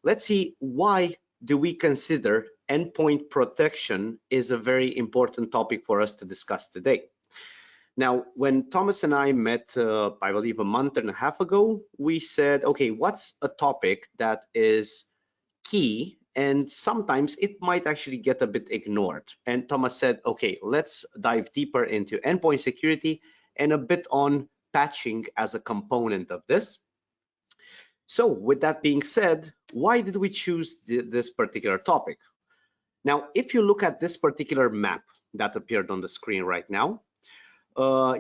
let's see, why do we consider endpoint protection is a very important topic for us to discuss today. Now, when Thomas and I met, I believe a month and a half ago, we said, okay, what's a topic that is key and sometimes it might actually get a bit ignored? And Thomas said, okay, let's dive deeper into endpoint security and a bit on patching as a component of this. So with that being said, why did we choose this particular topic? Now, if you look at this particular map that appeared on the screen right now,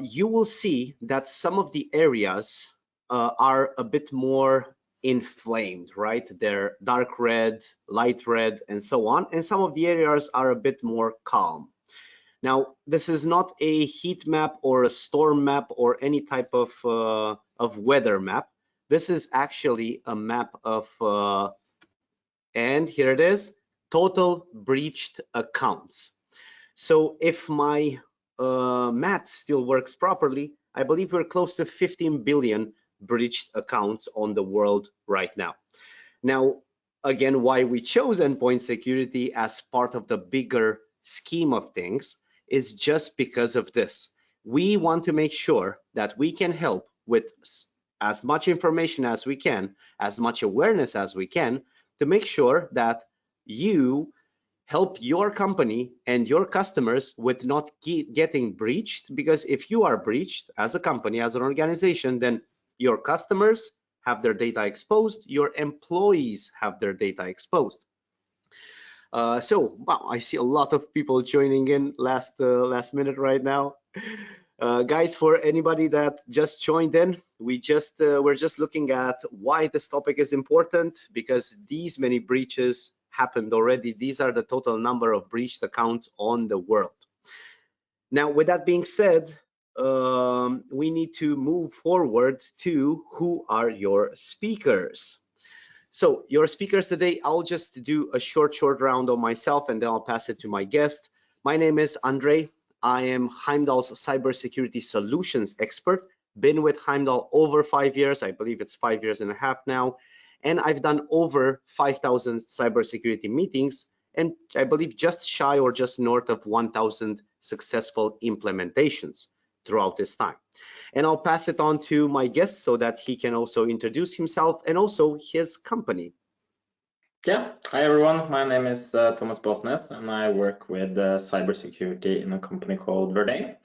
you will see that some of the areas are a bit more inflamed, right? They're dark red, light red, and so on. And some of the areas are a bit more calm. Now, this is not a heat map or a storm map or any type of weather map. This is actually a map of, and here it is, total breached accounts. So if my math still works properly, I believe we're close to 15 billion breached accounts on the world right now. Now, again, why we chose endpoint security as part of the bigger scheme of things is just because of this. We want to make sure that we can help with as much information as we can, as much awareness as we can, to make sure that you help your company and your customers with not getting breached, because if you are breached as a company, as an organization, then your customers have their data exposed, your employees have their data exposed. So wow, I see a lot of people joining in last minute right now. Guys, for anybody that just joined in, we're just looking at why this topic is important, because these many breaches happened already. These are the total number of breached accounts on the world. Now, with that being said, we need to move forward to who are your speakers. So your speakers today, I'll just do a short round on myself and then I'll pass it to my guest. My name is Andrei. I am Heimdal's cybersecurity solutions expert. Been with Heimdal over 5 years. I believe it's 5 years and a half now. And I've done over 5,000 cybersecurity meetings, and I believe just shy or just north of 1,000 successful implementations throughout this time. And I'll pass it on to my guest so that he can also introduce himself and also his company. Yeah, hi everyone. My name is Thomas Baasnes, and I work with cybersecurity in a company called Verdane.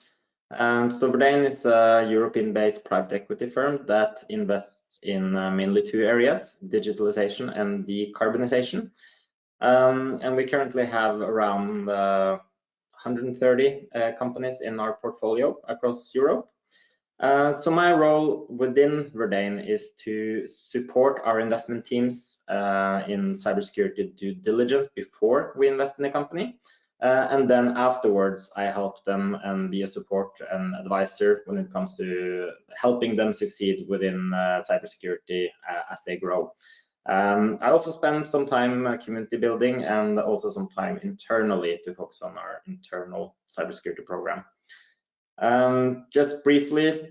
So Verdane is a European-based private equity firm that invests in mainly two areas, digitalization and decarbonization. And we currently have around 130 companies in our portfolio across Europe. So my role within Verdane is to support our investment teams in cybersecurity due diligence before we invest in a company. And then afterwards, I help them and be a support and advisor when it comes to helping them succeed within cybersecurity as they grow. I also spend some time community building and also some time internally to focus on our internal cybersecurity program. Just briefly,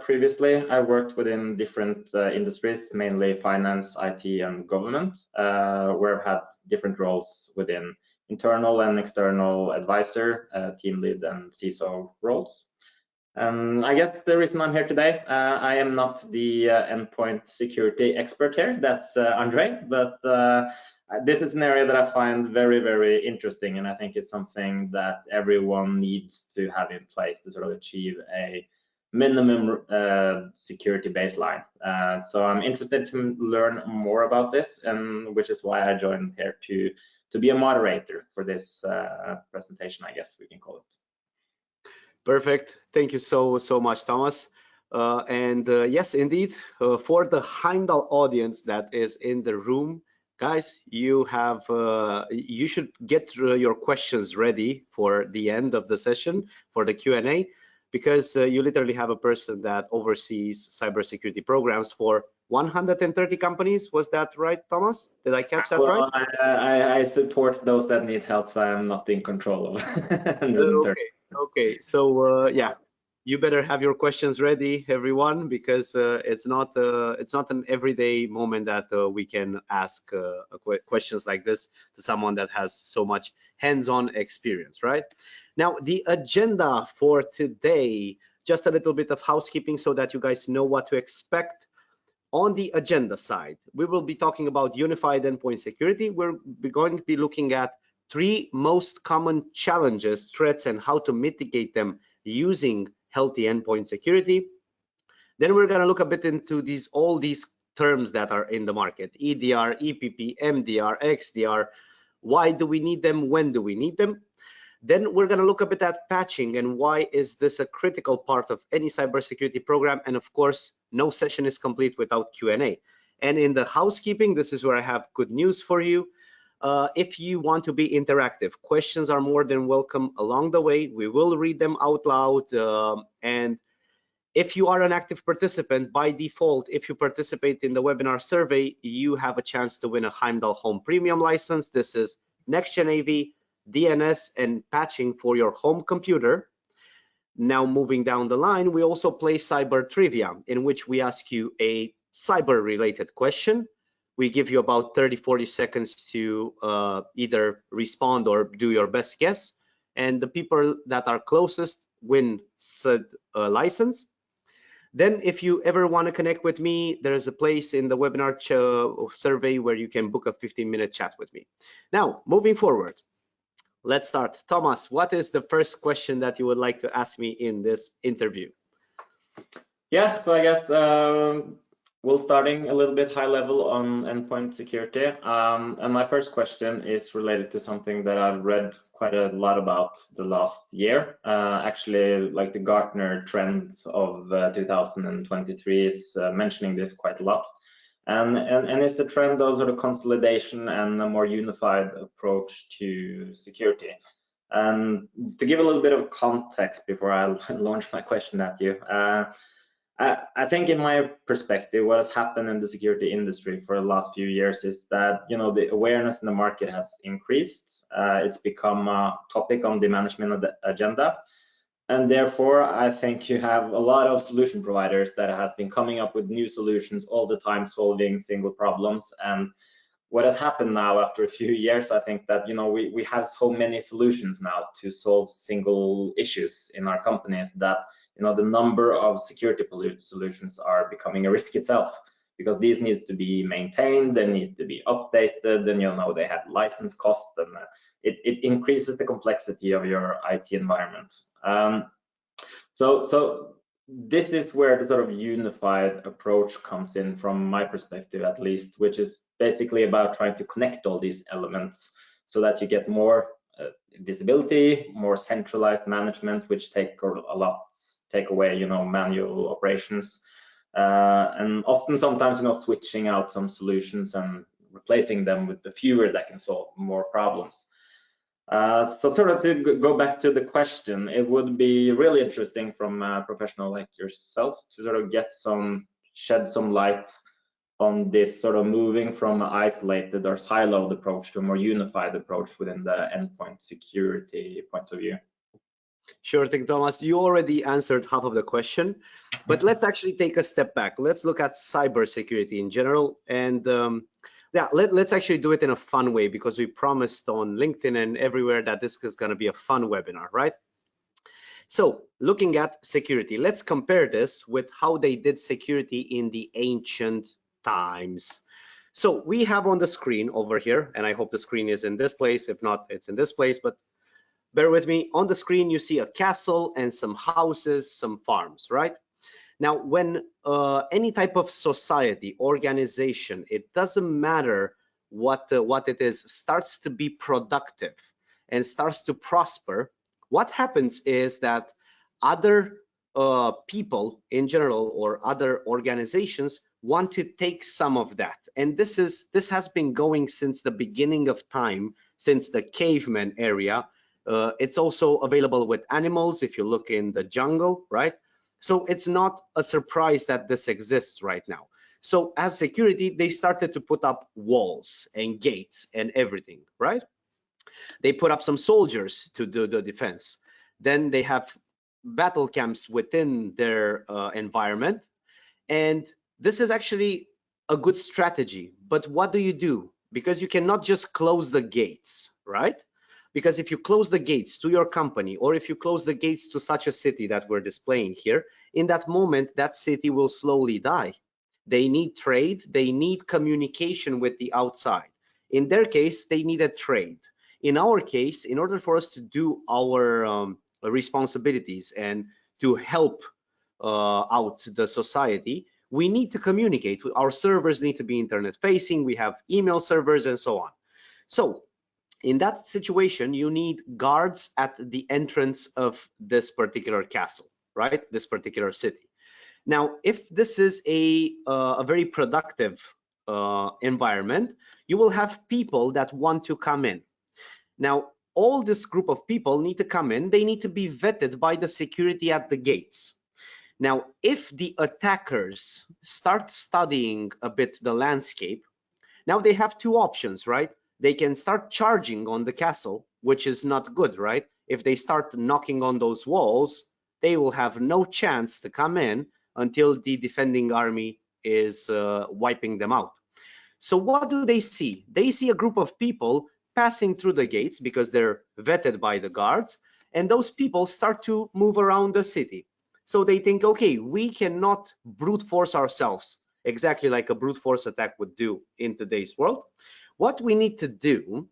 previously I worked within different industries, mainly finance, IT, and government, where I've had different roles within internal and external advisor, team lead, and CISO roles. I guess the reason I'm here today, I am not the endpoint security expert here, that's Andrei, but this is an area that I find very, very interesting, and I think it's something that everyone needs to have in place to sort of achieve a minimum security baseline. So I'm interested to learn more about this, and which is why I joined here to be a moderator for this presentation, I guess we can call it. Perfect. Thank you so much, Thomas. Yes, indeed, for the Heimdal audience that is in the room, guys, you should get your questions ready for the end of the session for the Q&A, because you literally have a person that oversees cybersecurity programs for 130 companies. Was that right, Thomas? Did I catch that right? I support those that need help, so I'm not in control of 130. Okay. So yeah, you better have your questions ready, everyone, because it's not an everyday moment that we can ask questions like this to someone that has so much hands-on experience, right? Now, the agenda for today, just a little bit of housekeeping so that you guys know what to expect. On the agenda side, we will be talking about unified endpoint security. We're going to be looking at 3 most common challenges, threats, and how to mitigate them using healthy endpoint security. Then we're going to look a bit into all these terms that are in the market: EDR, EPP, MDR, XDR. Why do we need them? When do we need them? Then we're going to look a bit at patching and why is this a critical part of any cybersecurity program. And of course, no session is complete without Q&A. And in the housekeeping, this is where I have good news for you. If you want to be interactive, questions are more than welcome along the way. We will read them out loud. And if you are an active participant, by default, if you participate in the webinar survey, you have a chance to win a Heimdal Home Premium license. This is Next-Gen AV, DNS, and patching for your home computer. Now, moving down the line, we also play Cyber Trivia, in which we ask you a cyber-related question. We give you about 30-40 seconds to either respond or do your best guess. And the people that are closest win said license. Then if you ever want to connect with me, there is a place in the webinar survey where you can book a 15-minute chat with me. Now, moving forward, let's start. Thomas, what is the first question that you would like to ask me in this interview? Yeah, so I guess we're starting a little bit high level on endpoint security. And my first question is related to something that I've read quite a lot about the last year. Actually, like the Gartner trends of 2023 is mentioning this quite a lot. And it's the trend of sort of consolidation and a more unified approach to security. And to give a little bit of context before I launch my question at you, I think in my perspective, what has happened in the security industry for the last few years is that, you know, the awareness in the market has increased. It's become a topic on the management agenda. And therefore, I think you have a lot of solution providers that has been coming up with new solutions all the time, solving single problems. And what has happened now after a few years, I think that, you know, we have so many solutions now to solve single issues in our companies that, you know, the number of security solutions are becoming a risk itself, because these needs to be maintained, they need to be updated, and, you know, they have license costs, and it increases the complexity of your IT environment. So this is where the sort of unified approach comes in from my perspective, at least, which is basically about trying to connect all these elements so that you get more visibility, more centralized management, which take away, you know, manual operations, and often sometimes, you know, switching out some solutions and replacing them with the fewer that can solve more problems. So to go back to the question, it would be really interesting from a professional like yourself to sort of shed some light on this sort of moving from an isolated or siloed approach to a more unified approach within the endpoint security point of view. Sure thing, Thomas. You already answered half of the question, but let's actually take a step back. Let's look at cybersecurity in general, and yeah, let's actually do it in a fun way, because we promised on LinkedIn and everywhere that this is going to be a fun webinar, right? So looking at security, let's compare this with how they did security in the ancient times. So we have on the screen over here, and I hope the screen is in this place. If not, it's in this place, but bear with me. On the screen, you see a castle and some houses, some farms, right? Now, when any type of society, organization, it doesn't matter what it is, starts to be productive and starts to prosper, what happens is that other people in general or other organizations want to take some of that. And this has been going since the beginning of time, since the caveman area. It's also available with animals if you look in the jungle, right? So it's not a surprise that this exists right now. So as security, they started to put up walls and gates and everything, right? They put up some soldiers to do the defense. Then they have battle camps within their environment. And this is actually a good strategy. But what do you do? Because you cannot just close the gates, right? Because if you close the gates to your company, or if you close the gates to such a city that we're displaying here, in that moment, that city will slowly die. They need trade, they need communication with the outside. In their case, they needed trade. In our case, in order for us to do our responsibilities and to help out the society, we need to communicate. Our servers need to be internet facing, we have email servers and so on. So in that situation, you need guards at the entrance of this particular castle, right? This particular city. Now, if this is a very productive environment, you will have people that want to come in. Now, all this group of people need to come in. They need to be vetted by the security at the gates. Now, if the attackers start studying a bit the landscape, now they have two options, right? They can start charging on the castle, which is not good, right? If they start knocking on those walls, they will have no chance to come in until the defending army is wiping them out. So what do they see? They see a group of people passing through the gates because they're vetted by the guards, and those people start to move around the city. So they think, okay, we cannot brute force ourselves exactly like a brute force attack would do in today's world. What we need to do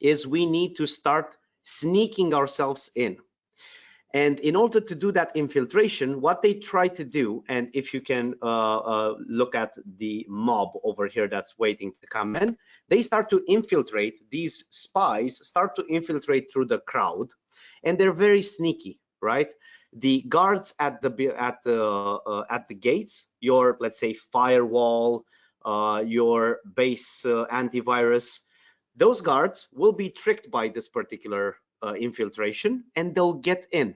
is we need to start sneaking ourselves in. And in order to do that infiltration, what they try to do, and if you can look at the mob over here that's waiting to come in, they start to infiltrate. These spies start to infiltrate through the crowd, and they're very sneaky, right? The guards at the gates, your, let's say, firewall, your base antivirus, those guards will be tricked by this particular infiltration, and they'll get in.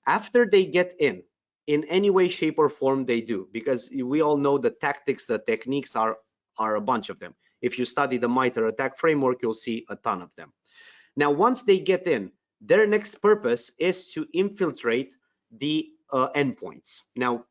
After they get in any way, shape, or form they do, because we all know the tactics, the techniques are a bunch of them. If you study the MITRE attack framework, you'll see a ton of them. Now, once they get in, their next purpose is to infiltrate the endpoints. Now,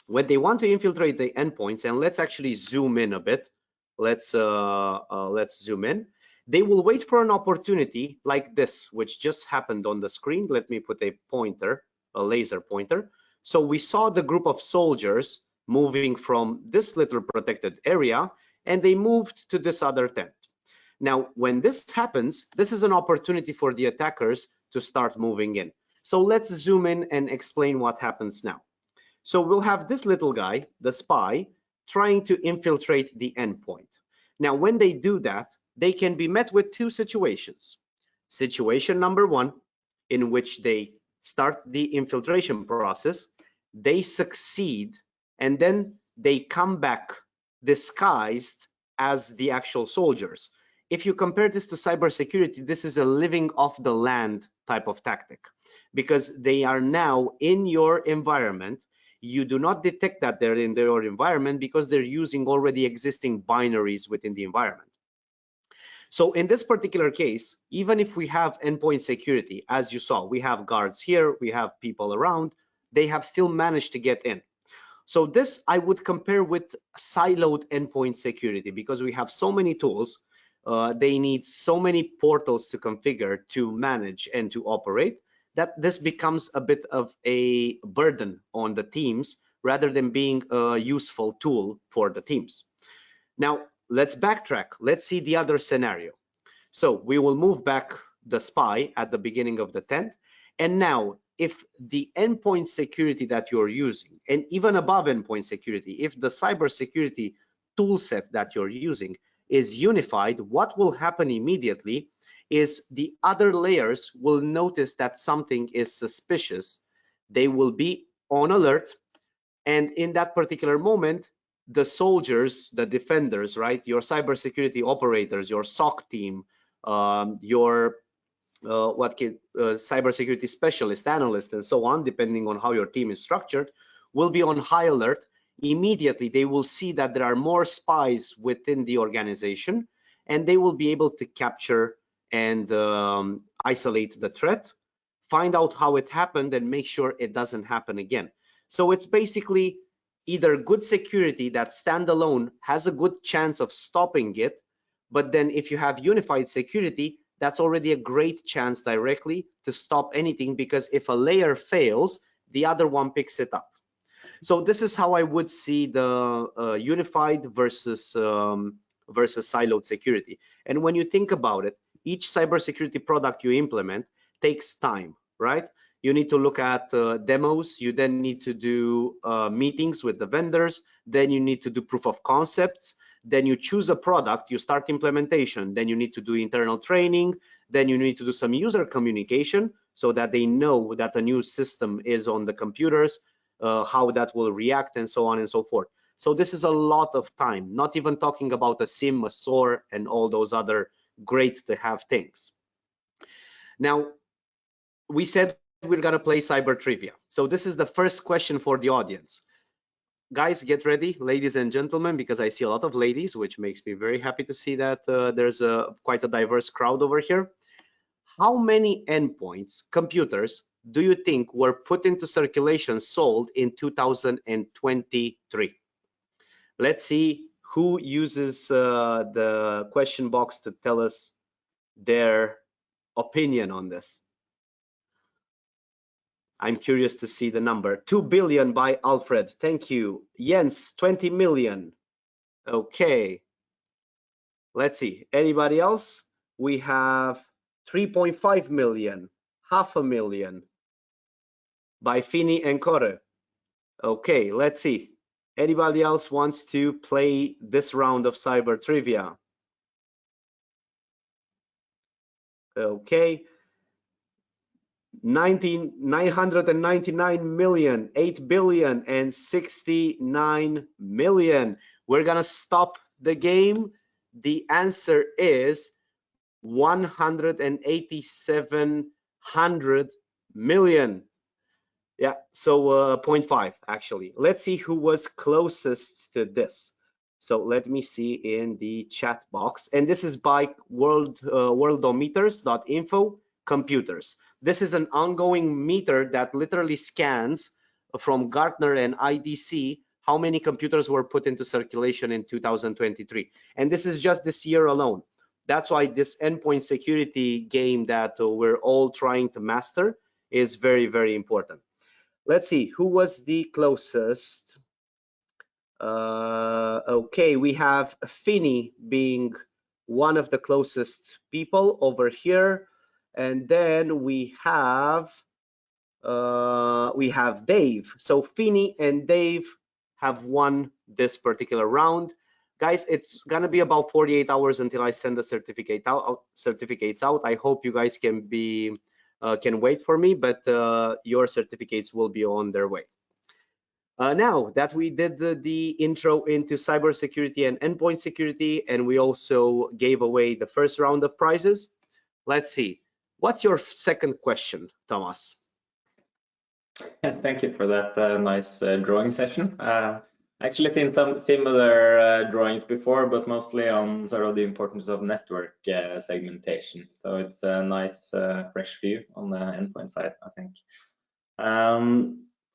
when they want to infiltrate the endpoints, and let's actually zoom in a bit. Let's zoom in. They will wait for an opportunity like this, which just happened on the screen. Let me put a pointer, a laser pointer. So we saw the group of soldiers moving from this little protected area, and they moved to this other tent. Now, when this happens, this is an opportunity for the attackers to start moving in. So let's zoom in and explain what happens now. So we'll have this little guy, the spy, trying to infiltrate the endpoint. Now, when they do that, they can be met with two situations. Situation number one, in which they start the infiltration process, they succeed, and then they come back disguised as the actual soldiers. If you compare this to cybersecurity, this is a living off the land type of tactic, because they are now in your environment. You do not detect that they're in their environment because they're using already existing binaries within the environment. So in this particular case, even if we have endpoint security, as you saw, we have guards here, we have people around, they have still managed to get in. So this I would compare with siloed endpoint security, because we have so many tools, they need so many portals to configure, to manage, and to operate, that this becomes a bit of a burden on the teams rather than being a useful tool for the teams. Now, let's backtrack. Let's see the other scenario. So we will move back the spy at the beginning of the tent. And now, if the endpoint security that you're using, and even above endpoint security, if the cybersecurity toolset that you're using is unified, what will happen immediately is the other layers will notice that something is suspicious. They will be on alert, and in that particular moment, the soldiers, the defenders, right, your cybersecurity operators, your SOC team, your cybersecurity specialist, analyst, and so on, depending on how your team is structured, will be on high alert. Immediately, they will see that there are more spies within the organization, and they will be able to capture and isolate the threat, find out how it happened, and make sure it doesn't happen again. So it's basically either good security that standalone has a good chance of stopping it, but then if you have unified security, that's already a great chance directly to stop anything, because if a layer fails, the other one picks it up. So this is how I would see the unified versus siloed security. And when you think about it, each cybersecurity product you implement takes time, right? You need to look at demos. You then need to do meetings with the vendors. Then you need to do proof of concepts. Then you choose a product, you start implementation. Then you need to do internal training. Then you need to do some user communication so that they know that a new system is on the computers, how that will react, and so on and so forth. So this is a lot of time, not even talking about a SIEM, a SOAR, and all those other great to have things. Now, we said we're gonna play cyber trivia. So this is the first question for the audience. Guys, get ready, ladies and gentlemen, because I see a lot of ladies, which makes me very happy to see that there's quite a diverse crowd over here. How many endpoints, computers, do you think were put into circulation, sold in 2023? Let's see who uses the question box to tell us their opinion on this. I'm curious to see the number. 2 billion by Alfred. Thank you. Jens, 20 million. Okay. Let's see. Anybody else? We have 3.5 million, 500,000 by Fini and Kore. Okay, let's see. Anybody else wants to play this round of cyber trivia? Okay. 999 million, 8 billion, and 69 million. We're gonna stop the game. The answer is 187 million. Yeah, so 0.5 actually. Let's see who was closest to this. So let me see in the chat box, and this is by worldometers.info computers. This is an ongoing meter that literally scans from Gartner and IDC how many computers were put into circulation in 2023, and this is just this year alone. That's why this endpoint security game that we're all trying to master is very, very important. Let's see who was the closest. Okay, we have Fini being one of the closest people over here, and then we have Dave. So Fini and Dave have won this particular round. Guys, it's gonna be about 48 hours until I send the certificates out. I hope you guys can wait for me, but your certificates will be on their way. Now that we did the intro into cybersecurity and endpoint security, and we also gave away the first round of prizes, let's see. What's your second question, Thomas? Thank you for that nice drawing session. Actually seen some similar drawings before, but mostly on sort of the importance of network segmentation. So it's a nice fresh view on the endpoint side, I think.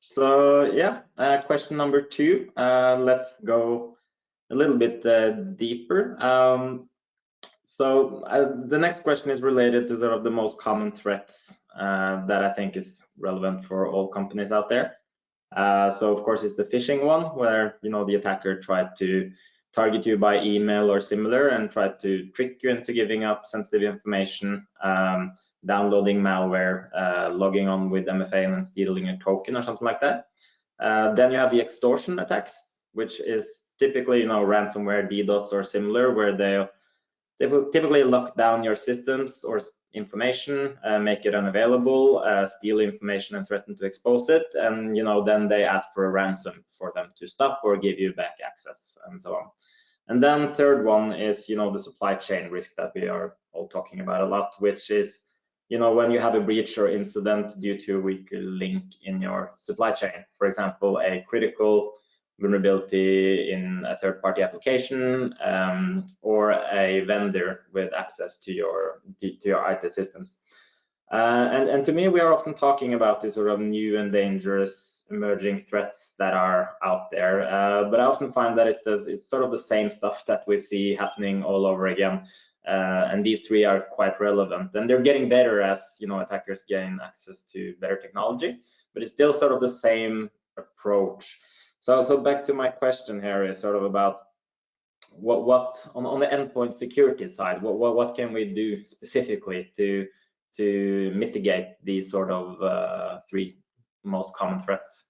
So yeah, question number 2. Let's go a little bit deeper. So the next question is related to sort of the most common threats that I think is relevant for all companies out there. So of course it's the phishing one, where the attacker tried to target you by email or similar and tried to trick you into giving up sensitive information, downloading malware, logging on with MFA and then stealing a token or something like that. Then you have the extortion attacks, which is typically ransomware, DDoS or similar, where they will typically lock down your systems or information, make it unavailable, steal information and threaten to expose it, and then they ask for a ransom for them to stop or give you back access and so on. And then third one is the supply chain risk that we are all talking about a lot, which is when you have a breach or incident due to a weak link in your supply chain. For example, a critical vulnerability in a third-party application or a vendor with access to your IT systems. And to me, we are often talking about these sort of new and dangerous emerging threats that are out there. But I often find that it's sort of the same stuff that we see happening all over again. And these three are quite relevant, and they're getting better as attackers gain access to better technology. But it's still sort of the same approach. So back to my question here is sort of about what on the endpoint security side, what can we do specifically to mitigate these sort of three most common threats?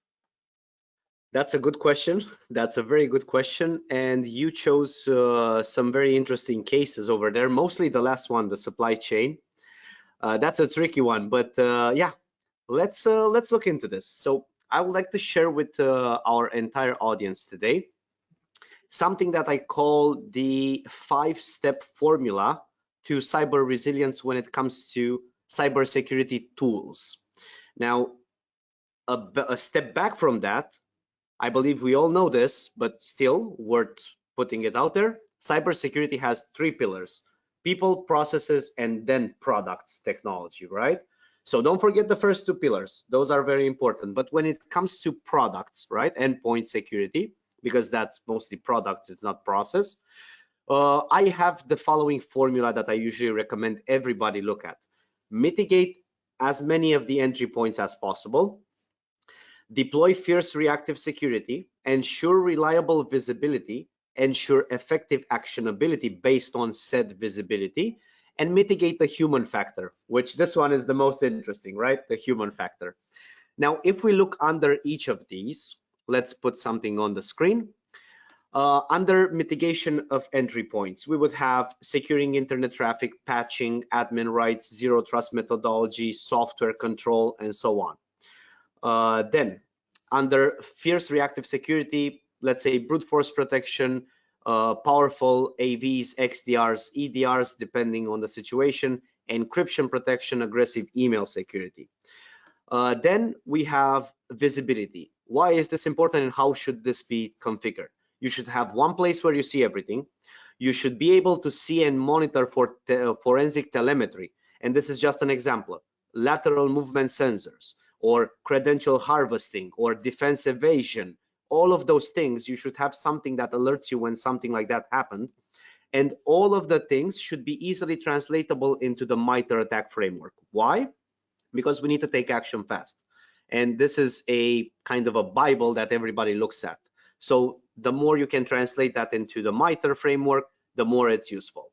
That's a good question. That's a very good question. And you chose some very interesting cases over there, mostly the last one, the supply chain. That's a tricky one, but yeah, let's look into this. So I would like to share with our entire audience today something that I call the 5-step formula to cyber resilience when it comes to cybersecurity tools. Now, a step back from that, I believe we all know this, but still worth putting it out there. Cybersecurity has 3 pillars: people, processes, and then products, technology, right? So don't forget the first 2 pillars. Those are very important. But when it comes to products, right, endpoint security, because that's mostly products, it's not process, I have the following formula that I usually recommend everybody look at. Mitigate as many of the entry points as possible. Deploy fierce reactive security, ensure reliable visibility, ensure effective actionability based on said visibility, and mitigate the human factor, which this one is the most interesting, right? The human factor. Now, if we look under each of these, let's put something on the screen. Under mitigation of entry points, we would have securing internet traffic, patching, admin rights, zero trust methodology, software control, and so on. Then under fierce reactive security, let's say brute force protection, powerful AVs, XDRs, EDRs, depending on the situation, encryption protection, aggressive email security. Then we have visibility. Why is this important and how should this be configured? You should have one place where you see everything. You should be able to see and monitor for forensic telemetry. And this is just an example. Lateral movement sensors, or credential harvesting, or defense evasion. All of those things, you should have something that alerts you when something like that happened. And all of the things should be easily translatable into the MITRE attack framework. Why? Because we need to take action fast. And this is a kind of a Bible that everybody looks at. So the more you can translate that into the MITRE framework, the more it's useful.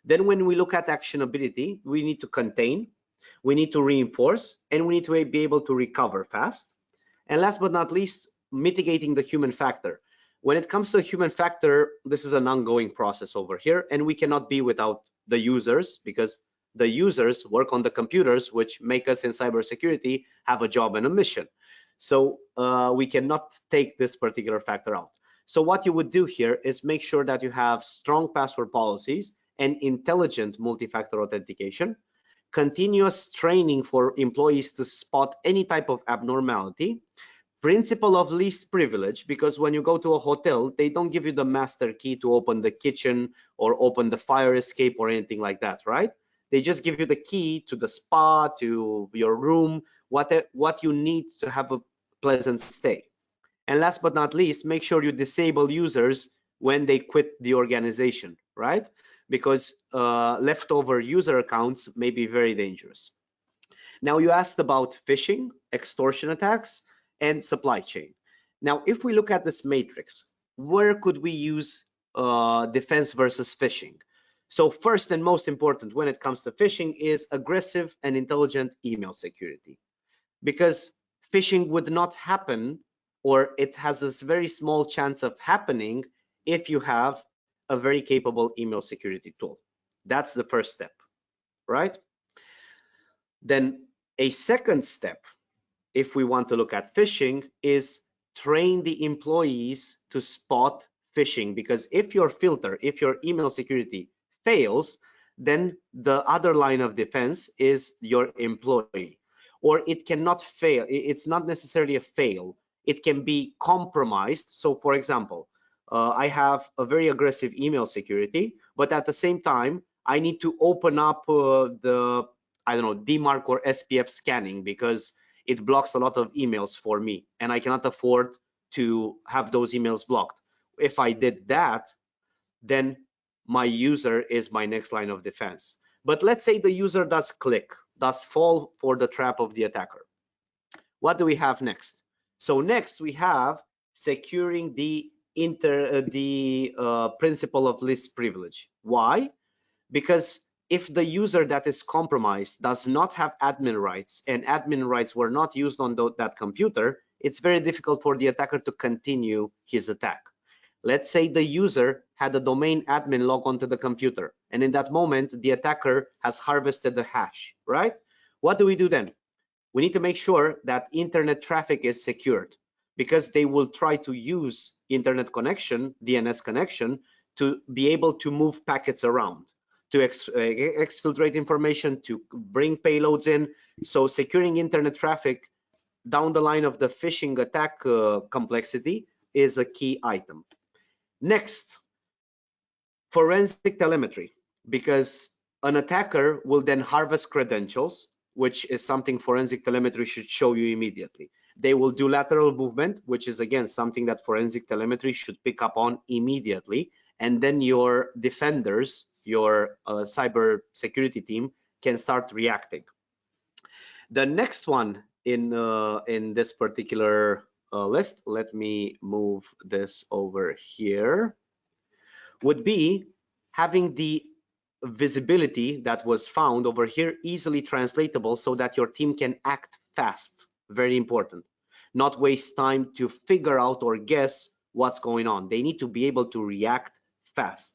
Then when we look at actionability, we need to contain, we need to reinforce, and we need to be able to recover fast. And last but not least, mitigating the human factor. When it comes to the human factor, this is an ongoing process over here, and we cannot be without the users, because the users work on the computers, which make us in cybersecurity have a job and a mission. So we cannot take this particular factor out. So what you would do here is make sure that you have strong password policies and intelligent multi-factor authentication, continuous training for employees to spot any type of abnormality, principle of least privilege, because when you go to a hotel, they don't give you the master key to open the kitchen or open the fire escape or anything like that, right? They just give you the key to the spa, to your room, what you need to have a pleasant stay. And last but not least, make sure you disable users when they quit the organization, right? Because leftover user accounts may be very dangerous. Now, you asked about phishing, extortion attacks, and supply chain. Now, if we look at this matrix, where could we use defense versus phishing? So first and most important when it comes to phishing is aggressive and intelligent email security, because phishing would not happen, or it has a very small chance of happening, if you have a very capable email security tool. That's the first step, right? Then a second step, if we want to look at phishing, is train the employees to spot phishing, because if your filter, if your email security fails, then the other line of defense is your employee. Or it cannot fail. It's not necessarily a fail. It can be compromised. So for example, I have a very aggressive email security, but at the same time, I need to open up I don't know, DMARC or SPF scanning because it blocks a lot of emails for me and I cannot afford to have those emails blocked. If I did that, then my user is my next line of defense. But let's say the user does click, does fall for the trap of the attacker. What do we have next? So next we have securing the principle of least privilege. Why? Because if the user that is compromised does not have admin rights and admin rights were not used on that computer, it's very difficult for the attacker to continue his attack. Let's say the user had a domain admin log onto the computer, and in that moment, the attacker has harvested the hash, right? What do we do then? We need to make sure that internet traffic is secured because they will try to use internet connection, DNS connection, to be able to move packets around, to exfiltrate information, to bring payloads in. So securing internet traffic down the line of the phishing attack complexity is a key item. Next, forensic telemetry, because an attacker will then harvest credentials, which is something forensic telemetry should show you immediately. They will do lateral movement, which is again something that forensic telemetry should pick up on immediately, and then your defenders, your cyber security team can start reacting. The next one in this particular list, let me move this over here, would be having the visibility that was found over here easily translatable so that your team can act fast. Very important. Not waste time to figure out or guess what's going on. They need to be able to react fast.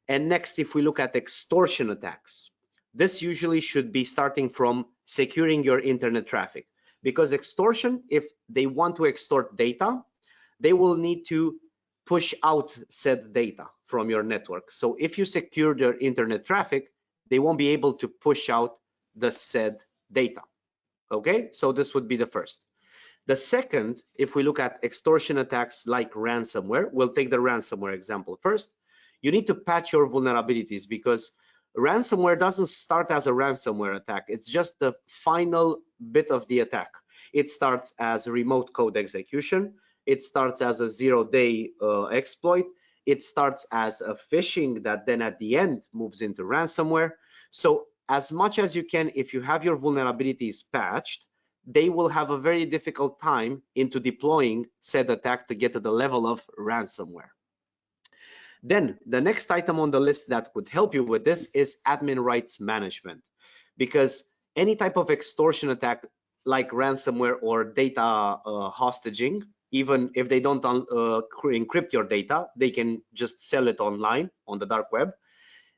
And next, if we look at extortion attacks, this usually should be starting from securing your internet traffic, because extortion, if they want to extort data, they will need to push out said data from your network. So if you secure their internet traffic, they won't be able to push out the said data. Okay, so this would be the first. The second, if we look at extortion attacks like ransomware, we'll take the ransomware example first. You need to patch your vulnerabilities because ransomware doesn't start as a ransomware attack. It's just the final bit of the attack. It starts as remote code execution. It starts as a zero-day exploit. It starts as a phishing that then at the end moves into ransomware. So as much as you can, if you have your vulnerabilities patched, they will have a very difficult time into deploying said attack to get to the level of ransomware. Then the next item on the list that could help you with this is admin rights management, because any type of extortion attack like ransomware or data hostage, even if they don't encrypt your data, they can just sell it online on the dark web.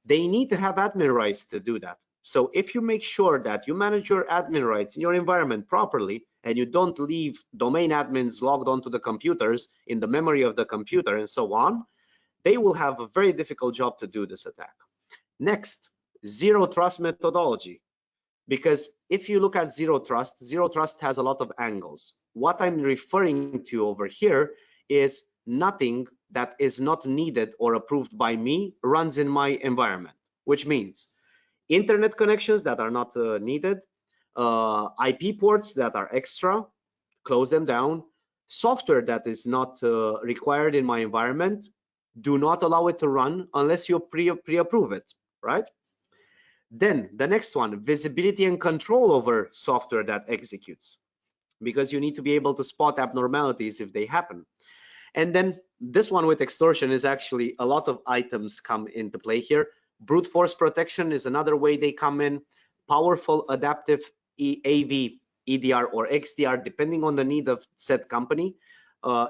They need to have admin rights to do that. So if you make sure that you manage your admin rights in your environment properly and you don't leave domain admins logged onto the computers in the memory of the computer and so on, they will have a very difficult job to do this attack. Next, zero trust methodology. Because if you look at zero trust has a lot of angles. What I'm referring to over here is nothing that is not needed or approved by me runs in my environment, which means internet connections that are not needed, IP ports that are extra, close them down. Software that is not required in my environment, do not allow it to run unless you pre-approve it, right? Then the next one, visibility and control over software that executes, because you need to be able to spot abnormalities if they happen. And then this one with extortion is actually a lot of items come into play here. Brute force protection is another way they come in. Powerful adaptive AV, EDR or XDR, depending on the need of said company,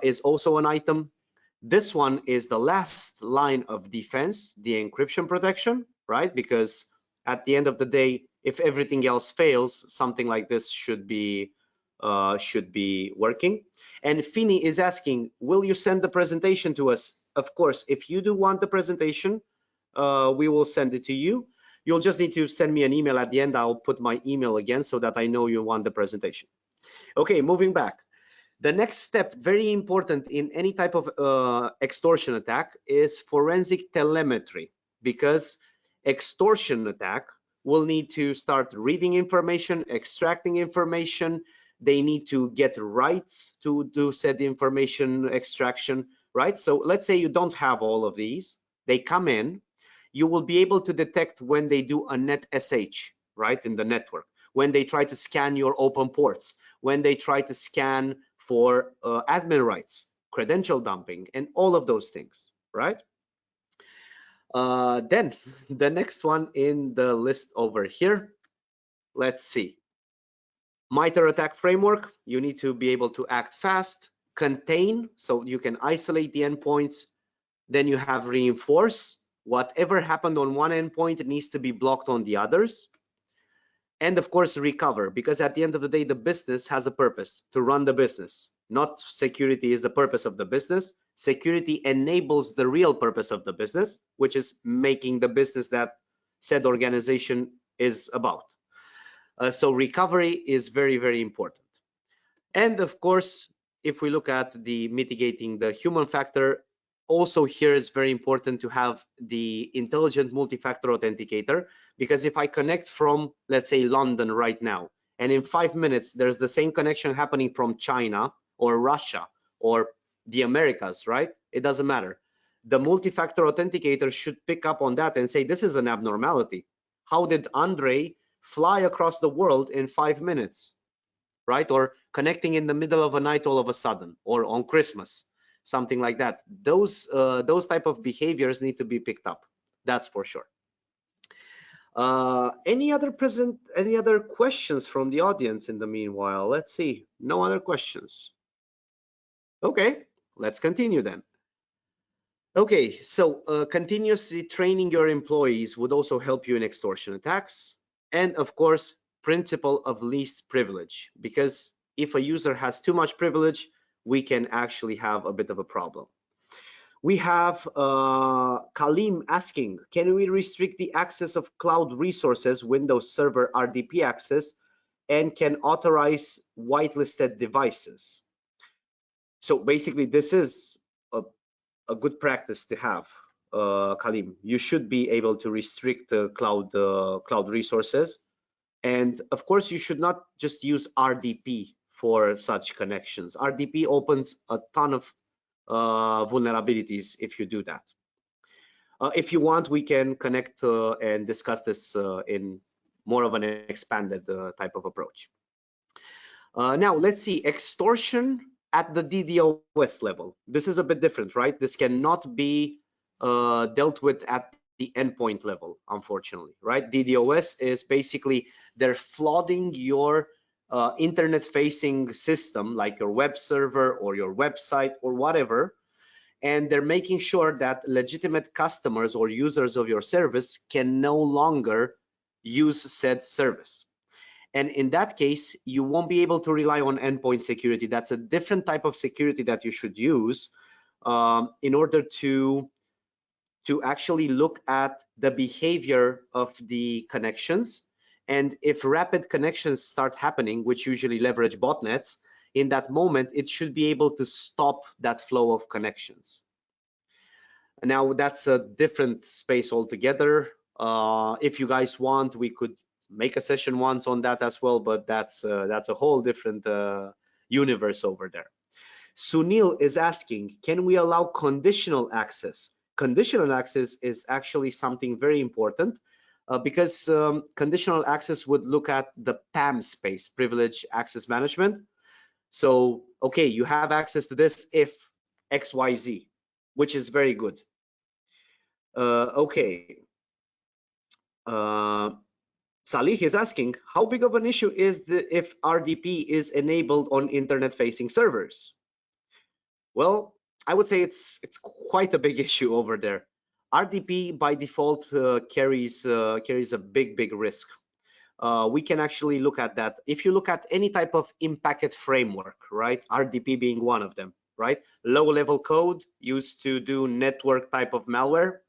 is also an item. This one is the last line of defense, the encryption protection, right? Because at the end of the day, if everything else fails, something like this should be working. And Fini is asking, will you send the presentation to us? Of course, if you do want the presentation, we will send it to you. You'll just need to send me an email at the end. I'll put my email again so that I know you want the presentation. Okay, moving back. The next step, very important in any type of extortion attack, is forensic telemetry, because extortion attack will need to start reading information, extracting information. They need to get rights to do said information extraction, right? So let's say you don't have all of these. They come in. You will be able to detect when they do a net SH, right, in the network, when they try to scan your open ports, when they try to scan for admin rights, credential dumping, and all of those things, right? Then the next one in the list over here, let's see. MITRE attack framework, you need to be able to act fast, contain, so you can isolate the endpoints. Then you have reinforce. Whatever happened on one endpoint, it needs to be blocked on the others. And of course, recover, because at the end of the day, the business has a purpose to run the business. Not security is the purpose of the business. Security enables the real purpose of the business, which is making the business that said organization is about. So recovery is very, very important. And of course, if we look at the mitigating the human factor, also here it's very important to have the intelligent multi-factor authenticator, because if I connect from, let's say, London right now, and in 5 minutes there's the same connection happening from China or Russia or the Americas, right? It doesn't matter. The multi-factor authenticator should pick up on that and say, this is an abnormality. How did Andrei fly across the world in 5 minutes, right? Or connecting in the middle of a night all of a sudden, or on Christmas, something like that. Those type of behaviors need to be picked up. That's for sure. Any other questions from the audience in the meanwhile? Let's see. No other questions. Okay, let's continue then. Okay, so continuously training your employees would also help you in extortion attacks. And of course, principle of least privilege, because if a user has too much privilege, we can actually have a bit of a problem. We have Kalim asking, can we restrict the access of cloud resources, Windows Server RDP access, and can authorize whitelisted devices? So basically, this is a good practice to have, Kalim. You should be able to restrict cloud resources. And of course, you should not just use RDP for such connections. RDP opens a ton of vulnerabilities if you do that. If you want, we can connect and discuss this in more of an expanded type of approach. Now, let's see, extortion at the DDoS level. This is a bit different, right? This cannot be dealt with at the endpoint level, unfortunately, right? DDoS is basically they're flooding your internet-facing system, like your web server or your website or whatever, and they're making sure that legitimate customers or users of your service can no longer use said service. And in that case, you won't be able to rely on endpoint security. That's a different type of security that you should use in order to actually look at the behavior of the connections. And if rapid connections start happening, which usually leverage botnets, in that moment, it should be able to stop that flow of connections. Now, that's a different space altogether. If you guys want, we could make a session once on that as well, but that's a whole different universe over there. Sunil is asking, can we allow conditional access? Conditional access is actually something very important because conditional access would look at the PAM space, privilege access management. So, okay, you have access to this if XYZ, which is very good. Okay. Salih is asking, how big of an issue is if RDP is enabled on internet-facing servers? Well, I would say it's quite a big issue over there. RDP by default carries a big risk. We can actually look at that. If you look at any type of Unpacked framework, right? RDP being one of them, right? Low-level code used to do network type of malware.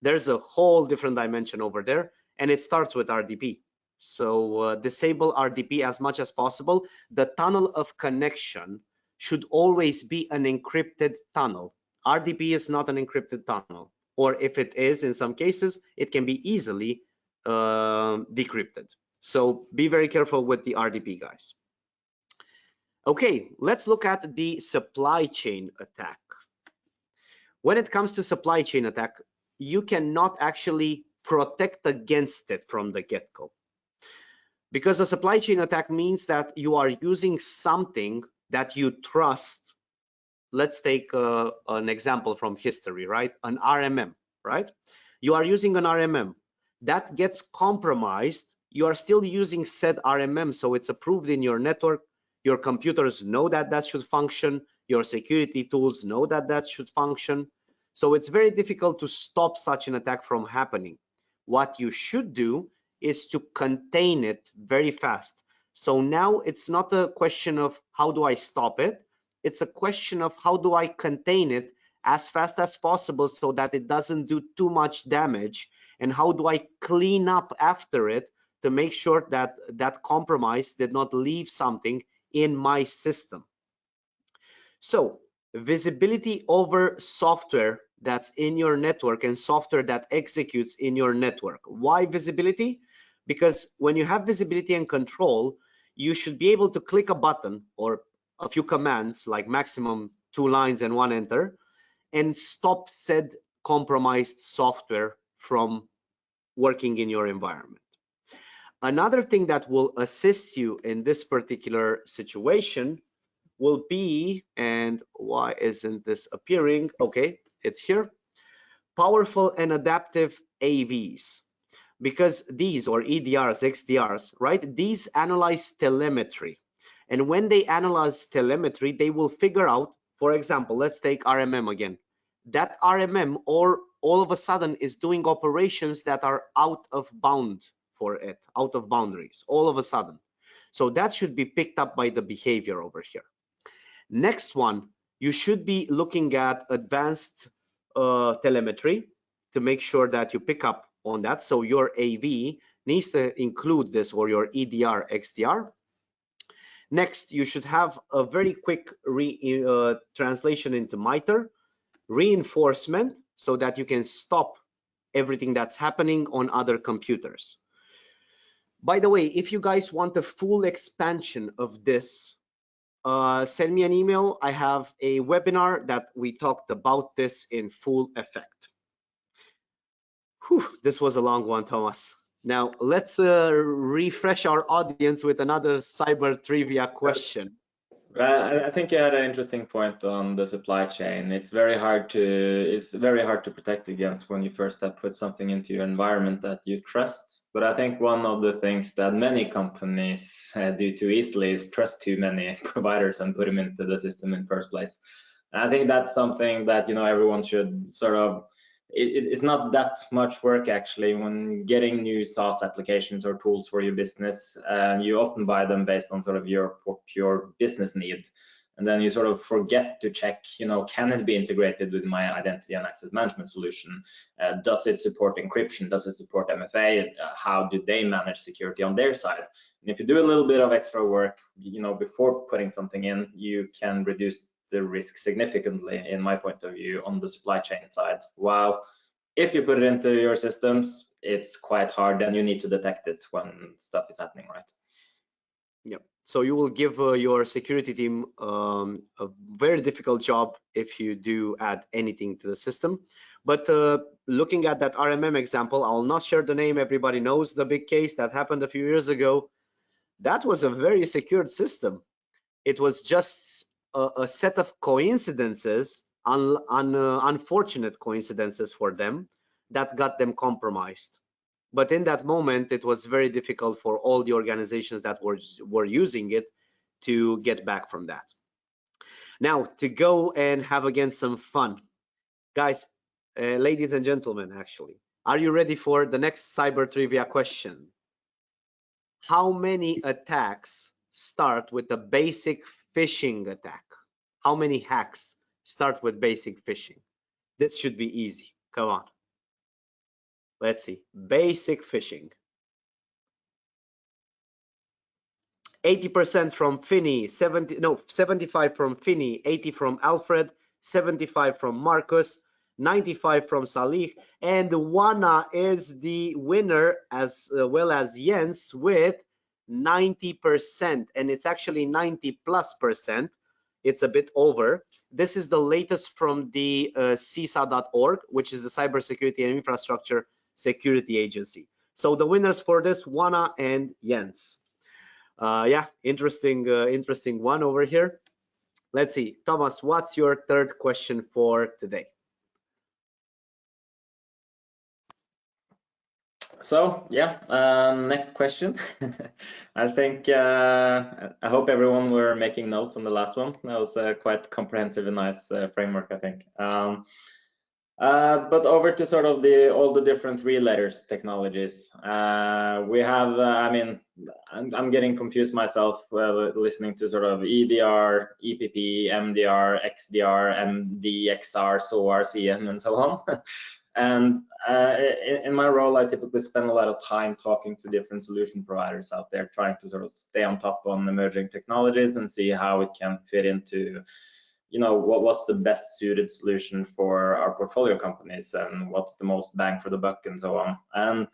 There's a whole different dimension over there, and it starts with RDP. So disable RDP as much as possible. The tunnel of connection should always be an encrypted tunnel. RDP is not an encrypted tunnel, or if it is, in some cases, it can be easily decrypted. So be very careful with the RDP, guys. Okay, let's look at the supply chain attack. When it comes to supply chain attack, you cannot actually protect against it from the get-go. Because a supply chain attack means that you are using something that you trust. Let's take an example from history, right? An RMM, right? You are using an RMM that gets compromised. You are still using said RMM, so it's approved in your network. Your computers know that that should function. Your security tools know that that should function. So it's very difficult to stop such an attack from happening. What you should do is to contain it very fast. So now it's not a question of how do I stop it? It's a question of how do I contain it as fast as possible so that it doesn't do too much damage, and how do I clean up after it to make sure that that compromise did not leave something in my system. So visibility over software that's in your network and software that executes in your network. Why visibility? Because when you have visibility and control, you should be able to click a button or a few commands, like maximum 2 lines and 1 enter, and stop said compromised software from working in your environment. Another thing that will assist you in this particular situation will be, and why isn't this appearing? Okay, it's here. Powerful and adaptive AVs. Because these, or EDRs, XDRs, right? These analyze telemetry. And when they analyze telemetry, they will figure out, for example, let's take RMM again. That RMM or all of a sudden is doing operations that are out of bound for it, out of boundaries, all of a sudden. So that should be picked up by the behavior over here. Next one, you should be looking at advanced telemetry to make sure that you pick up on that. So your AV needs to include this, or your EDR, XDR. Next, you should have a very quick translation into MITRE, reinforcement, so that you can stop everything that's happening on other computers. By the way, if you guys want a full expansion of this, send me an email. I have a webinar that we talked about this in full effect. Whew, this was a long one, Thomas. Now let's refresh our audience with another cyber trivia question. I think you had an interesting point on the supply chain. It's very hard to protect against when you first have put something into your environment that you trust. But I think one of the things that many companies do too easily is trust too many providers and put them into the system in the first place. And I think that's something that everyone should sort of. It's not that much work actually when getting new SaaS applications or tools for your business. You often buy them based on sort of your business need, and then you sort of forget to check, can it be integrated with my identity and access management solution? Does it support encryption? Does it support MFA? How do they manage security on their side? And if you do a little bit of extra work, before putting something in, you can reduce the risk significantly, in my point of view, on the supply chain side. While if you put it into your systems, it's quite hard, and you need to detect it when stuff is happening, right? Yep. So you will give your security team a very difficult job if you do add anything to the system. But looking at that RMM example, I'll not share the name. Everybody knows the big case that happened a few years ago. That was a very secured system. It was just a set of coincidences, unfortunate coincidences for them, that got them compromised. But in that moment, it was very difficult for all the organizations that were using it to get back from that. Now, to go and have again some fun. Guys, ladies and gentlemen, actually, are you ready for the next cyber trivia question? How many attacks start with a basic phishing attack? How many hacks start with basic phishing? This should be easy. Come on. Let's see. Basic phishing. 80% from Finney, 75 from Finney, 80 from Alfred, 75 from Marcus, 95 from Salih, and Wana is the winner as well as Jens with 90%, and it's actually 90+%. It's a bit over. This is the latest from the CISA.org, which is the Cybersecurity and Infrastructure Security Agency. So the winners for this, Wana and Jens. Yeah, interesting one over here. Let's see, Thomas, what's your third question for today? So yeah, next question. I think I hope everyone were making notes on the last one. That was quite comprehensive and nice framework, I think. But over to sort of all the different three-letters technologies. We have, I mean, I'm getting confused myself listening to sort of EDR, EPP, MDR, XDR, MDXR, SOAR, SIEM, and so on. And in my role, I typically spend a lot of time talking to different solution providers out there, trying to sort of stay on top on emerging technologies and see how it can fit into, you know, what's the best suited solution for our portfolio companies and what's the most bang for the buck and so on. And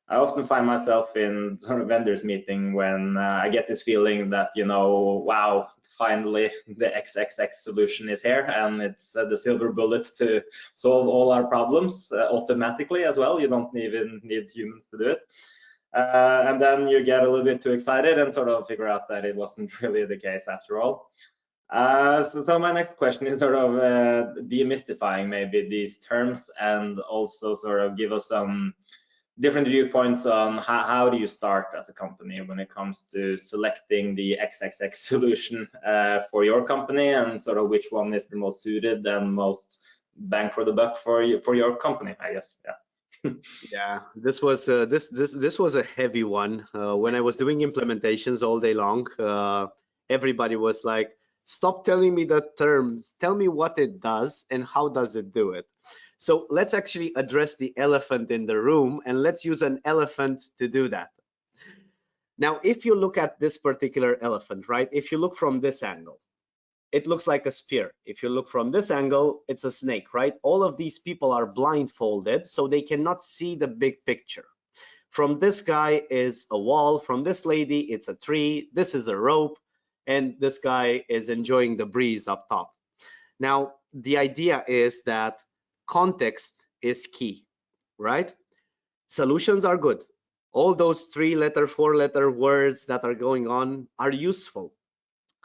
I often find myself in sort of vendors meeting when I get this feeling that, you know, wow, finally the XXX solution is here and it's the silver bullet to solve all our problems automatically as well. You don't even need humans to do it. And then you get a little bit too excited and sort of figure out that it wasn't really the case after all. So my next question is sort of demystifying maybe these terms and also sort of give us some different viewpoints on how do you start as a company when it comes to selecting the XXX solution for your company and sort of which one is the most suited and most bang for the buck for your company, I guess. Yeah. Yeah, this was this was a heavy one. When I was doing implementations all day long, everybody was like, stop telling me the terms, tell me what it does and how does it do it. So let's actually address the elephant in the room and let's use an elephant to do that. Now, if you look at this particular elephant, right, if you look from this angle, it looks like a spear. If you look from this angle, it's a snake, right? All of these people are blindfolded, so they cannot see the big picture. From this guy is a wall, from this lady, it's a tree, this is a rope, and this guy is enjoying the breeze up top. Now, the idea is that context is key, right? Solutions are good. All those 3-letter, 4-letter words that are going on are useful.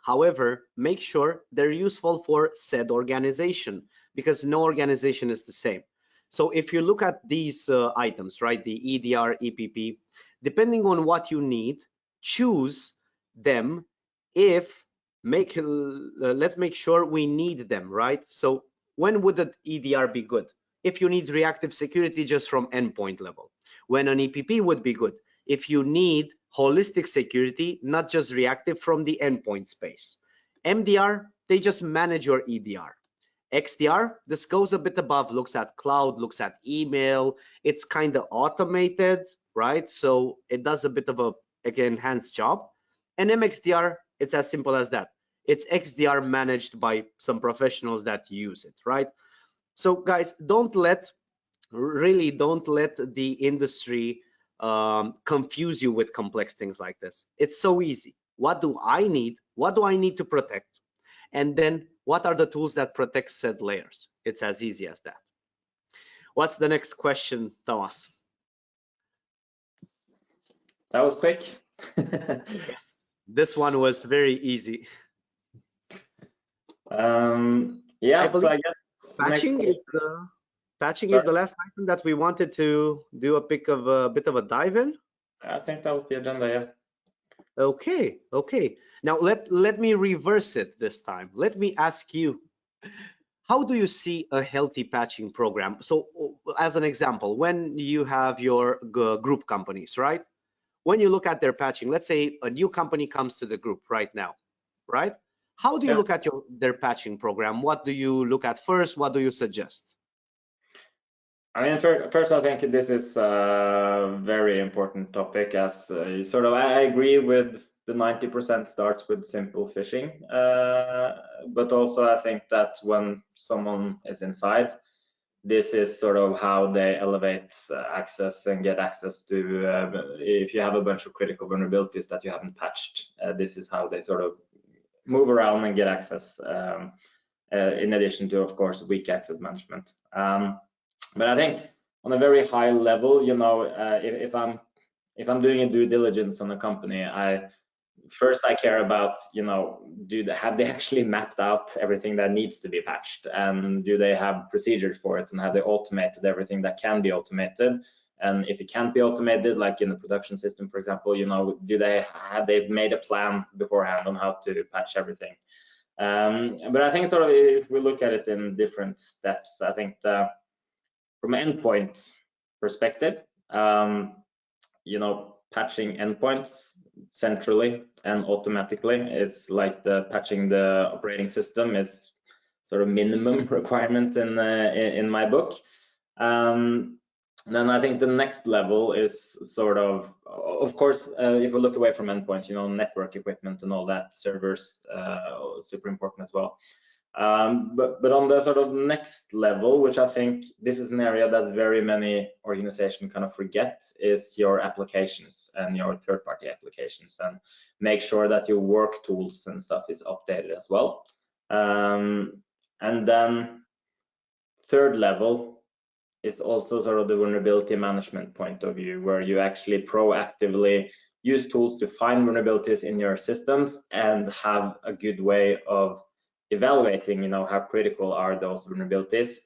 However, make sure they're useful for said organization because no organization is the same. So if you look at these items, right, the EDR, EPP, depending on what you need, choose them. Let's make sure we need them, right? So when would the EDR be good? If you need reactive security just from endpoint level. When an EPP would be good? If you need holistic security, not just reactive from the endpoint space. MDR, they just manage your EDR. XDR, this goes a bit above, looks at cloud, looks at email. It's kind of automated, right? So it does a bit of a, again, enhanced job. And MXDR, it's as simple as that. It's XDR managed by some professionals that use it, right? So guys, don't let the industry confuse you with complex things like this. It's so easy. What do I need? What do I need to protect? And then what are the tools that protect said layers? It's as easy as that. What's the next question, Thomas? That was quick. Yes, this one was very easy. Yeah, so I guess patching is the last item that we wanted to do a bit of a dive in. I think that was the agenda, yeah. Okay. Now let me reverse it this time. Let me ask you, how do you see a healthy patching program? So as an example, when you have your group companies, right? When you look at their patching, let's say a new company comes to the group right now, right? How do you look at their patching program? What do you look at first? What do you suggest? I mean, first, I think this is a very important topic as sort of, I agree with the 90% starts with simple phishing. But also I think that when someone is inside, this is sort of how they elevate access and get access to, if you have a bunch of critical vulnerabilities that you haven't patched, this is how they sort of move around and get access, in addition to, of course, weak access management. But I think on a very high level, you know, if I'm doing a due diligence on a company, first I care about, you know, have they actually mapped out everything that needs to be patched, and do they have procedures for it, and have they automated everything that can be automated? And if it can't be automated, like in the production system, for example, you know, have they made a plan beforehand on how to patch everything? But I think sort of if we look at it in different steps, I think from an endpoint perspective, you know, patching endpoints centrally and automatically, it's like patching the operating system is sort of minimum requirement in my book. Then I think the next level is sort of course, if we look away from endpoints, you know, network equipment and all that, servers, super important as well. But on the sort of next level, which I think this is an area that very many organizations kind of forget, is your applications and your third-party applications, and make sure that your work tools and stuff is updated as well. And then third level is also sort of the vulnerability management point of view, where you actually proactively use tools to find vulnerabilities in your systems and have a good way of evaluating, you know, how critical are those vulnerabilities,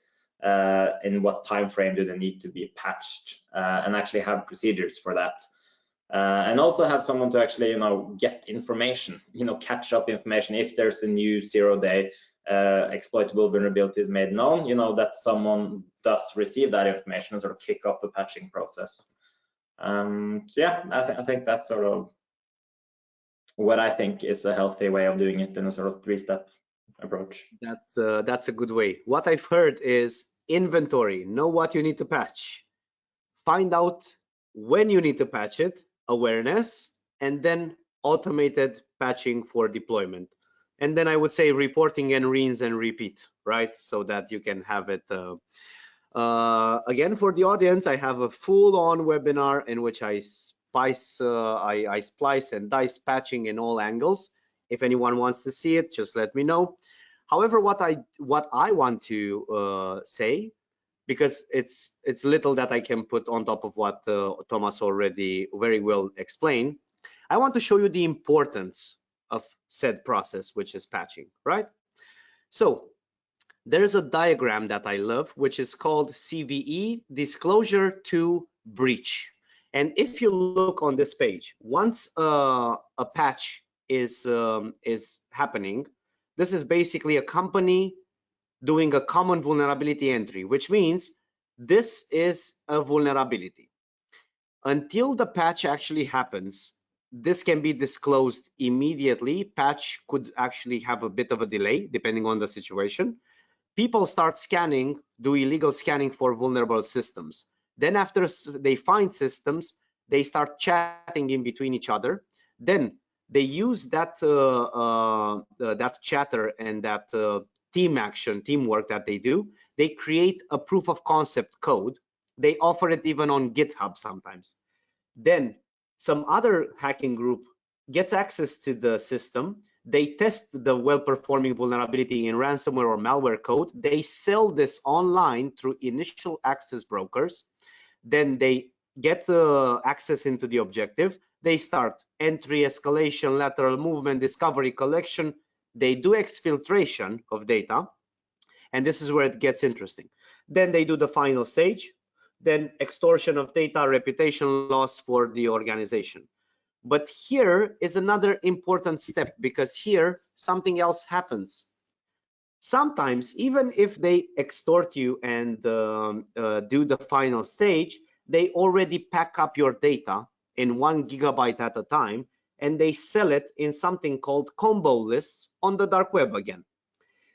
in what time frame do they need to be patched, and actually have procedures for that, and also have someone to actually, you know, get information, you know, catch up information if there's a new zero-day exploitable vulnerabilities made known, you know, that someone does receive that information and sort of kick off the patching process. So yeah, I think that's sort of what I think is a healthy way of doing it in a sort of three-step approach. That's a good way. What I've heard is inventory, know what you need to patch, find out when you need to patch it, awareness, and then automated patching for deployment. And then I would say reporting and rinse and repeat, right? So that you can have it. Again, for the audience, I have a full-on webinar in which I splice and dice patching in all angles. If anyone wants to see it, just let me know. However, what I want to say, because it's little that I can put on top of what Thomas already very well explained, I want to show you the importance of said process, which is patching, right? So there's a diagram that I love, which is called CVE, disclosure to breach. And if you look on this page, once a patch is happening, this is basically a company doing a common vulnerability entry, which means this is a vulnerability. Until the patch actually happens, this can be disclosed immediately. Patch could actually have a bit of a delay depending on the situation. People start scanning, do illegal scanning for vulnerable systems. Then after they find systems, they start chatting in between each other. Then they use that that chatter and that teamwork that they do. They create a proof of concept code. They offer it even on GitHub sometimes. Then some other hacking group gets access to the system. They test the well-performing vulnerability in ransomware or malware code. They sell this online through initial access brokers. Then they get access into the objective. They start entry, escalation, lateral movement, discovery, collection. They do exfiltration of data. And this is where it gets interesting. Then they do the final stage. Then extortion of data, reputation loss for the organization. But here is another important step, because here something else happens. Sometimes, even if they extort you and do the final stage, they already pack up your data in 1 gigabyte at a time, and they sell it in something called combo lists on the dark web again.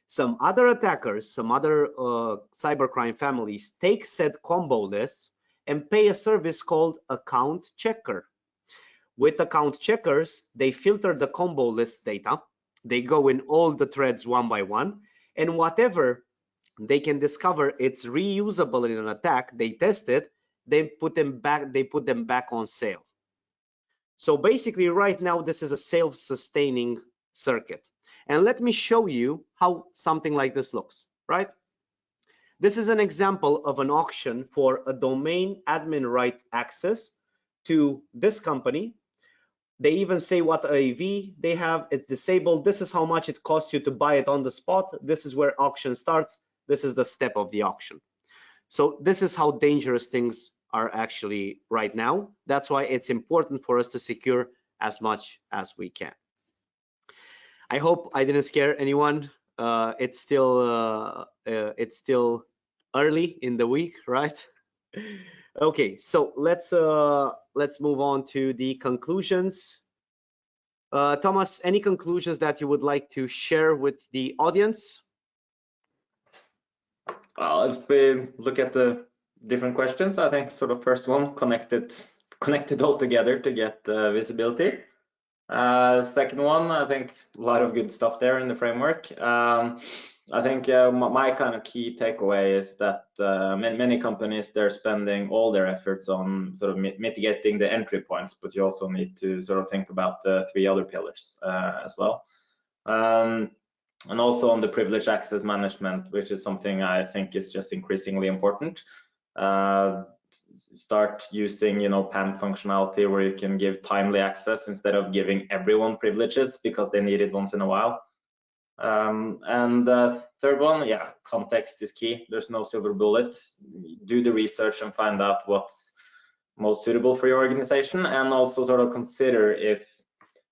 Some other attackers, some other cybercrime families take said combo lists and pay a service called account checker. With account checkers, they filter the combo list data. They go in all the threads one by one, and whatever they can discover it's reusable in an attack, they test it, they put them back on sale. So basically right now this is a self-sustaining circuit. And let me show you how something like this looks, right? This is an example of an auction for a domain admin right access to this company. They even say what AV they have, it's disabled. This is how much it costs you to buy it on the spot. This is where auction starts. This is the step of the auction. So this is how dangerous things are actually right now. That's why it's important for us to secure as much as we can. I hope I didn't scare anyone. It's still early in the week, right? Okay, so let's move on to the conclusions. Thomas, any conclusions that you would like to share with the audience? Well, if we look at the different questions, I think sort of first one connected all together to get visibility. Second one, I think a lot of good stuff there in the framework. I think my kind of key takeaway is that many companies, they're spending all their efforts on sort of mitigating the entry points, but you also need to sort of think about the 3 other pillars as well. And also on the privileged access management, which is something I think is just increasingly important. Start using, PAM functionality where you can give timely access instead of giving everyone privileges because they need it once in a while. And the third one, yeah, context is key. There's no silver bullet. Do the research and find out what's most suitable for your organization, and also sort of consider if,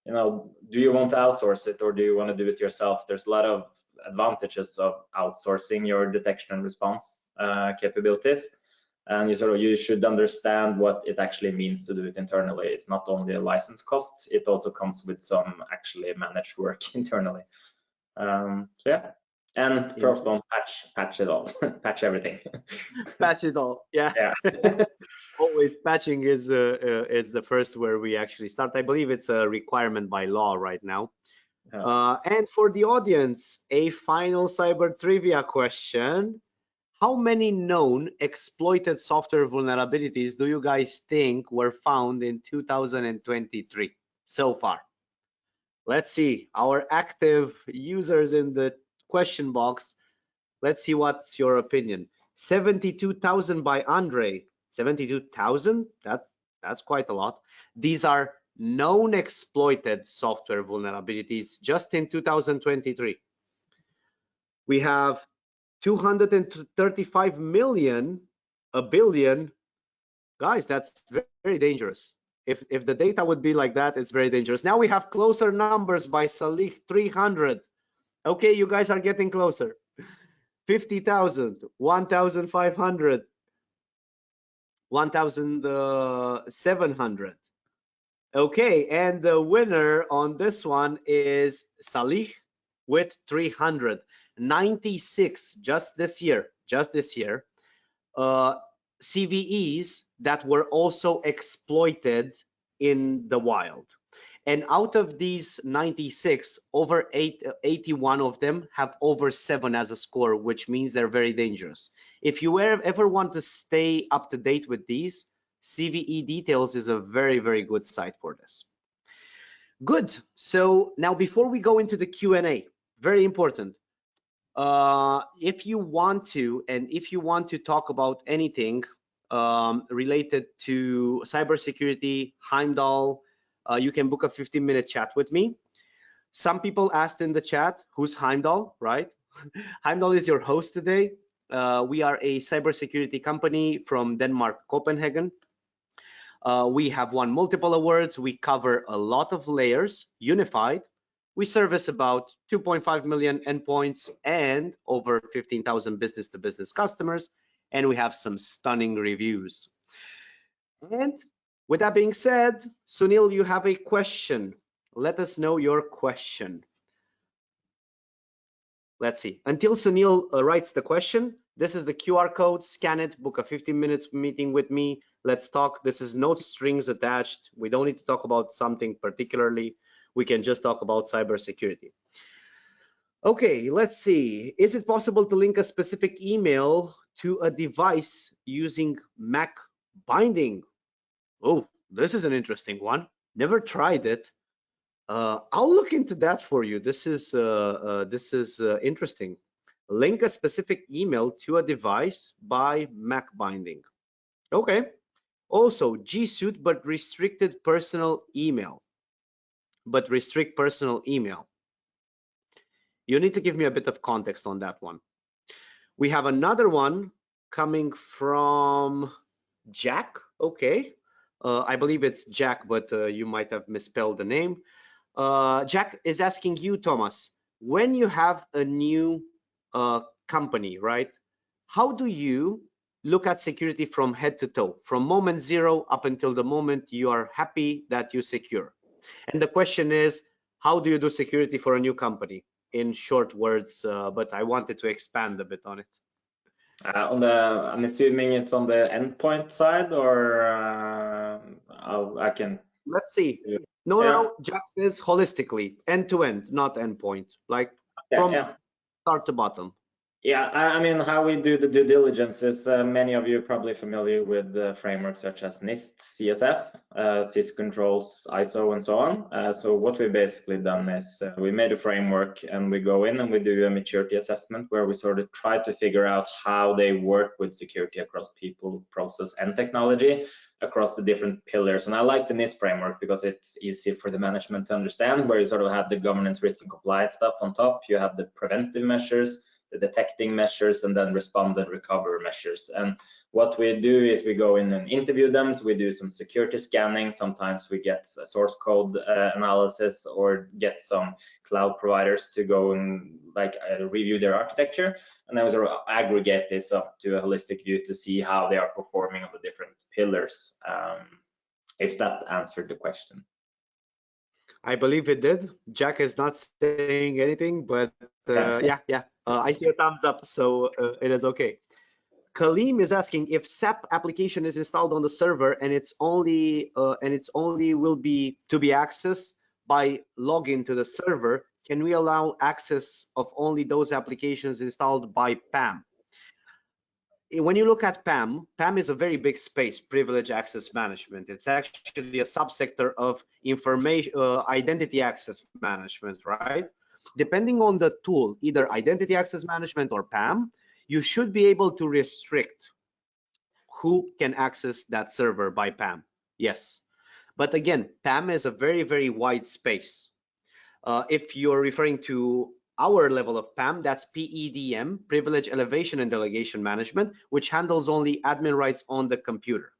do you want to outsource it or do you want to do it yourself? There's a lot of advantages of outsourcing your detection and response capabilities. And you should understand what it actually means to do it internally. It's not only a license cost, it also comes with some actually managed work internally. So yeah, and first one, patch it all, patch everything. Patch it all, yeah. Always patching is the first where we actually start. I believe it's a requirement by law right now. Yeah. And for the audience, a final cyber trivia question. How many known exploited software vulnerabilities do you guys think were found in 2023 so far? Let's see, our active users in the question box. Let's see what's your opinion. 72,000 by Andrei. 72,000? That's quite a lot. These are known exploited software vulnerabilities just in 2023. We have 235 million, a billion. Guys, that's very dangerous. If the data would be like that, it's very dangerous. Now we have closer numbers by Salih, 300. Okay, you guys are getting closer. 50,000, 1,500, 1,700. Okay, and the winner on this one is Salih with 300. 96 just this year, CVEs that were also exploited in the wild. And out of these 96, over 81 of them have over 7 as a score, which means they're very dangerous. If you ever want to stay up to date with these, CVE Details is a very, very good site for this. Good. So now before we go into the Q&A, very important. If you want to talk about anything related to cybersecurity, Heimdal, you can book a 15-minute chat with me. Some people asked in the chat, who's Heimdal, right? Heimdal is your host today. We are a cybersecurity company from Denmark, Copenhagen. We have won multiple awards. We cover a lot of layers, unified. We service about 2.5 million endpoints and over 15,000 business-to-business customers, and we have some stunning reviews. And with that being said, Sunil, you have a question. Let us know your question. Let's see. Until Sunil writes the question, this is the QR code. Scan it, book a 15 minutes meeting with me. Let's talk. This is no strings attached. We don't need to talk about something particularly. We can just talk about cybersecurity. Okay, let's see. Is it possible to link a specific email to a device using MAC binding? Oh, this is an interesting one. Never tried it. I'll look into that for you. This is interesting. Link a specific email to a device by MAC binding. Okay. Also, G Suite, but restricted personal email. But restrict personal email. You need to give me a bit of context on that one. We have another one coming from Jack. Okay. I believe it's Jack, but you might have misspelled the name. Jack is asking you, Thomas, when you have a new company, right? How do you look at security from head to toe, from moment zero up until the moment you are happy that you secure? And the question is, how do you do security for a new company? In short words, but I wanted to expand a bit on it. I'm assuming it's on the endpoint side, or I can. Let's see. No, Jack says holistically, end to end, not endpoint, like from start to bottom. Yeah, I mean, how we do the due diligence is many of you are probably familiar with frameworks such as NIST, CSF, syscontrols, ISO, and so on. So what we've basically done is we made a framework, and we go in and we do a maturity assessment where we sort of try to figure out how they work with security across people, process, and technology across the different pillars. And I like the NIST framework because it's easy for the management to understand, where you sort of have the governance, risk, and compliance stuff on top. You have the preventive measures, the detecting measures, and then respond and recover measures. And what we do is we go in and interview them. So we do some security scanning. Sometimes we get a source code analysis, or get some cloud providers to go and review their architecture. And then we sort of aggregate this up to a holistic view to see how they are performing on the different pillars. If that answered the question. I believe it did. Jack is not saying anything, but yeah. I see a thumbs up, so it is okay. Kaleem is asking if SAP application is installed on the server and it's only will be to be accessed by login to the server. Can we allow access of only those applications installed by PAM? When you look at PAM, PAM is a very big space, privilege access management. It's actually a subsector of information, identity access management, right? Depending on the tool, either identity access management or PAM, you should be able to restrict who can access that server by PAM. Yes, but again, PAM is a very, very wide space. If you're referring to our level of PAM, that's PEDM, Privilege Elevation and Delegation Management, which handles only admin rights on the computer.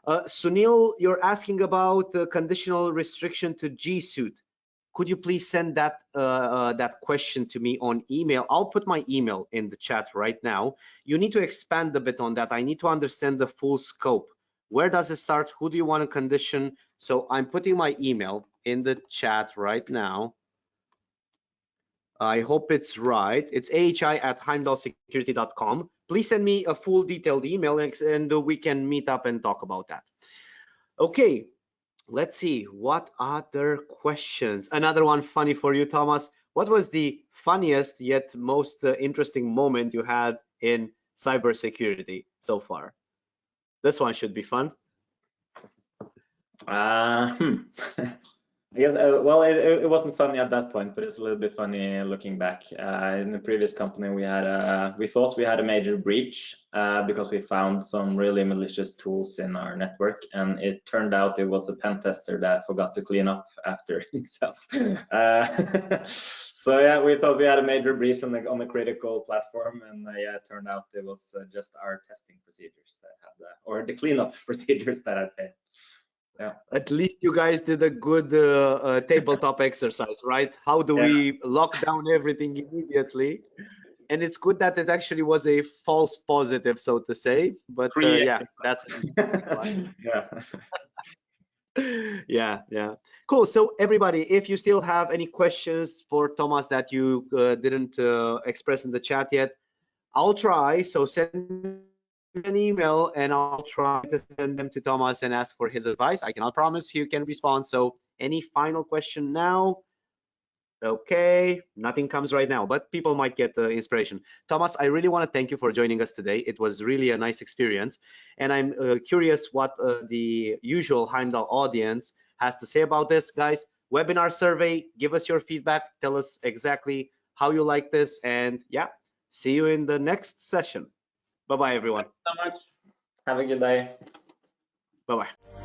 Sunil, you're asking about the conditional restriction to G Suite. Could you please send that that question to me on email? I'll put my email in the chat right now. You need to expand a bit on that. I need to understand the full scope. Where does it start? Who do you want to condition? So I'm putting my email in the chat right now. I hope it's right. It's ahi@heimdalsecurity.com. Please send me a full detailed email, and we can meet up and talk about that. Okay, let's see. What other questions? Another one funny for you, Thomas. What was the funniest yet most interesting moment you had in cybersecurity so far? This one should be fun. I guess, well, it wasn't funny at that point, but it's a little bit funny looking back. In the previous company, we thought we had a major breach because we found some really malicious tools in our network, and it turned out it was a pen tester that forgot to clean up after himself. So yeah, we thought we had a major breach on the critical platform, and yeah, it turned out it was just our testing procedures that had or the cleanup procedures that had failed. Yeah. At least you guys did a good tabletop exercise, right? How do we lock down everything immediately? And it's good that it actually was a false positive, so to say. But yeah, that's an interesting one. Yeah. Cool. So everybody, if you still have any questions for Thomas that you didn't express in the chat yet, I'll try. So send an email and I'll try to send them to Thomas and ask for his advice. I cannot promise you can respond. So any final question now? Okay, nothing comes right now, but people might get inspiration. Thomas, I really want to thank you for joining us today. It was really a nice experience. And I'm curious what the usual Heimdal audience has to say about this. Guys, webinar survey, give us your feedback. Tell us exactly how you like this. And yeah, see you in the next session. Bye-bye, everyone. Thank you so much. Have a good day. Bye-bye.